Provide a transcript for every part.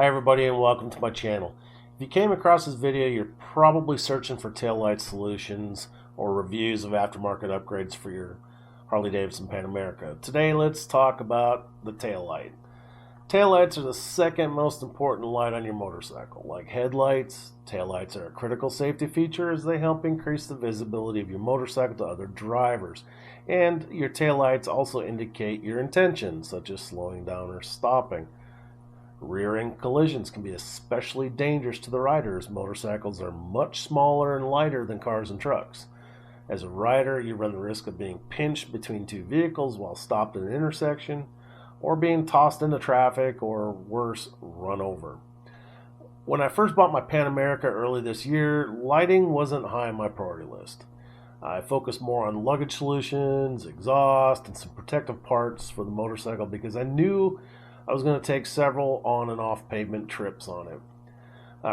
Hi everybody and welcome to my channel. If you came across this video, you're probably searching for taillight solutions or reviews of aftermarket upgrades for your Harley Davidson Pan America. Today let's talk about the taillight. Taillights are the second most important light on your motorcycle. Like headlights, taillights are a critical safety feature as they help increase the visibility of your motorcycle to other drivers. And your taillights also indicate your intentions, such as slowing down or stopping. Rear-end collisions can be especially dangerous to the rider as motorcycles are much smaller and lighter than cars and trucks. As a rider, you run the risk of being pinched between two vehicles while stopped at an intersection, or being tossed into traffic, or worse, run over. When I first bought my Pan America early this year, lighting wasn't high on my priority list. I focused more on luggage solutions, exhaust, and some protective parts for the motorcycle because I knew I was going to take several on and off pavement trips on it.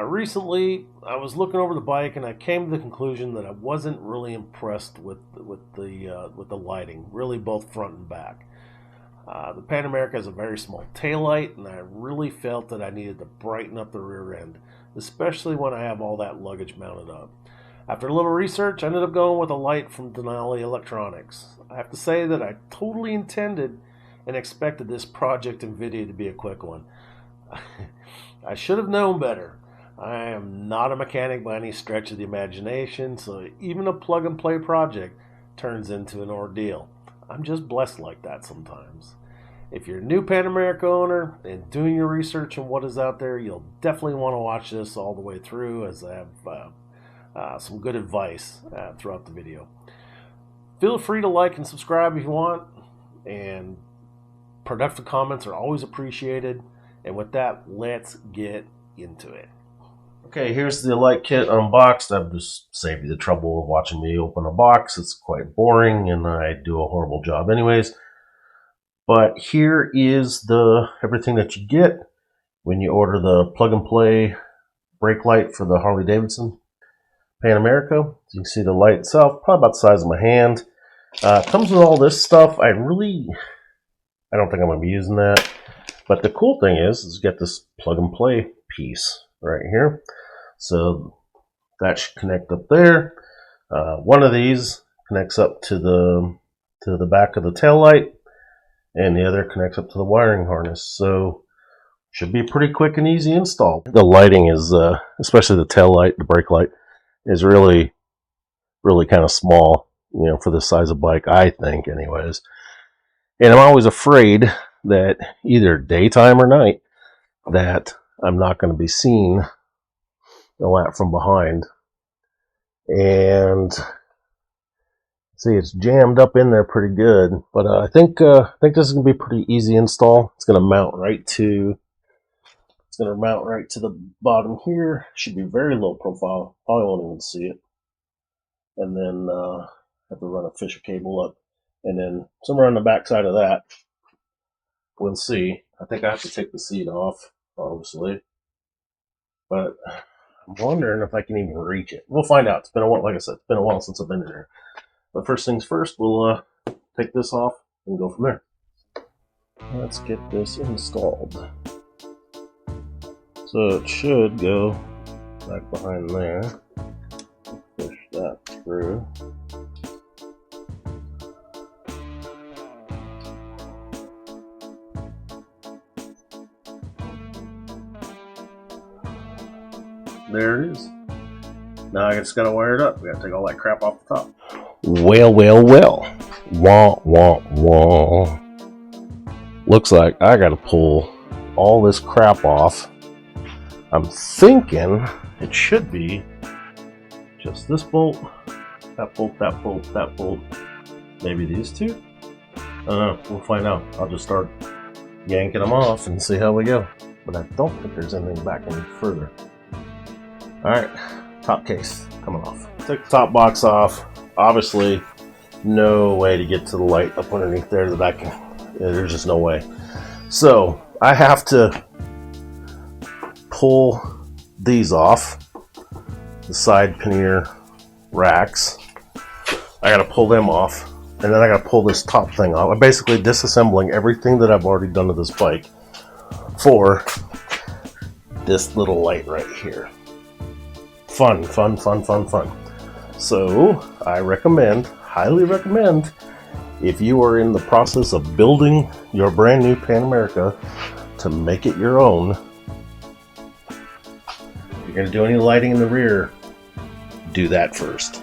Recently, I was looking over the bike and I came to the conclusion that I wasn't really impressed with the lighting, really both front and back. The Pan America has a very small taillight, and I really felt that I needed to brighten up the rear end, especially when I have all that luggage mounted up. After a little research, I ended up going with a light from Denali electronics. I have to say that I totally intended and expected this project and video to be a quick one. I should have known better. I am not a mechanic by any stretch of the imagination, so even a plug-and-play project turns into an ordeal. I'm just blessed like that sometimes. If you're a new Pan America owner and doing your research on what is out there, you'll definitely want to watch this all the way through, as I have some good advice throughout the video. Feel free to like and subscribe if you want, and productive comments are always appreciated. And with that, let's get into it. Okay, here's the light kit unboxed. I've just saved you the trouble of watching me open a box. It's quite boring and I do a horrible job anyways. But here is everything that you get when you order the plug and play brake light for the Harley Davidson Pan America. As you can see, the light itself, probably about the size of my hand. Comes with all this stuff. I don't think I'm going to be using that. But the cool thing is you get this plug and play piece right here. So that should connect up there. One of these connects up to the back of the tail light, and the other connects up to the wiring harness. So should be a pretty quick and easy install. The lighting is, especially the tail light, the brake light, is really kind of small, for this size of bike, I think anyways. And I'm always afraid that either daytime or night that I'm not going to be seen a lot from behind. And see, it's jammed up in there pretty good, but I think this is going to be a pretty easy install. It's going to mount right to the bottom here. Should be very low profile. Probably won't even see it. And then have to run a Fisher cable up. And then somewhere on the back side of that, we'll see. I think I have to take the seat off, obviously. But I'm wondering if I can even reach it. We'll find out. It's been a while, like I said, it's been a while since I've been in there. But first things first, we'll take this off and go from there. Let's get this installed. So it should go back behind there. Push that through. There it is. Now I just gotta wire it up. We gotta take all that crap off the top. Well. Wah, wah, wah. Looks like I gotta pull all this crap off. I'm thinking it should be just this bolt, that bolt, that bolt, that bolt. Maybe these two? I don't know. We'll find out. I'll just start yanking them off and see how we go. But I don't think there's anything back any further. Alright, top case coming off. Take the top box off. Obviously, no way to get to the light up underneath there. There's just no way. So, I have to pull these off. The side pannier racks. I gotta pull them off. And then I gotta pull this top thing off. I'm basically disassembling everything that I've already done to this bike for this little light right here. Fun, fun, fun, fun, fun. So I recommend, highly recommend, if you are in the process of building your brand new Pan America, to make it your own. If you're going to do any lighting in the rear, do that first.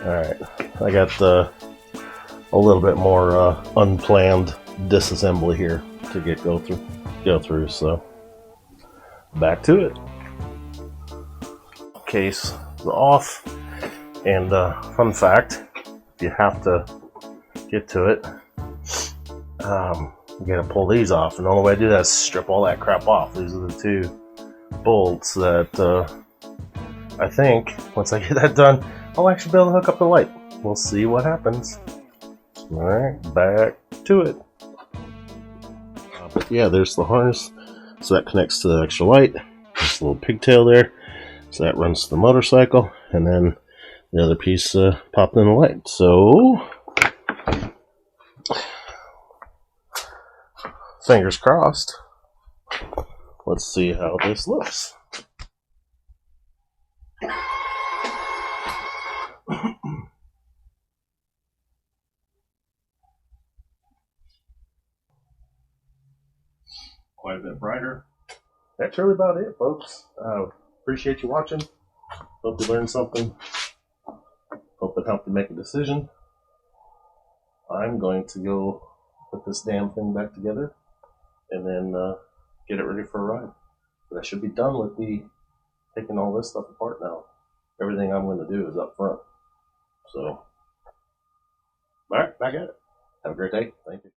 Alright, I got a little bit more unplanned disassembly here to go through, so back to it. Case is off, and fun fact, if you have to get to it, you gotta pull these off, and the only way to do that is strip all that crap off. These are the two bolts that I think once I get that done, I'll actually be able to hook up the light. We'll see what happens. Alright, back to it. But yeah, there's the harness. So that connects to the extra light. There's a little pigtail there. So that runs to the motorcycle. And then the other piece popped in the light. So, fingers crossed. Let's see how this looks. Quite a bit brighter. That's really about it, folks. Appreciate you watching. Hope you learned something. Hope it helped you make a decision. I'm going to go put this damn thing back together and then get it ready for a ride. But I should be done with taking all this stuff apart now. Everything I'm going to do is up front. So, all right, back at it. Have a great day. Thank you.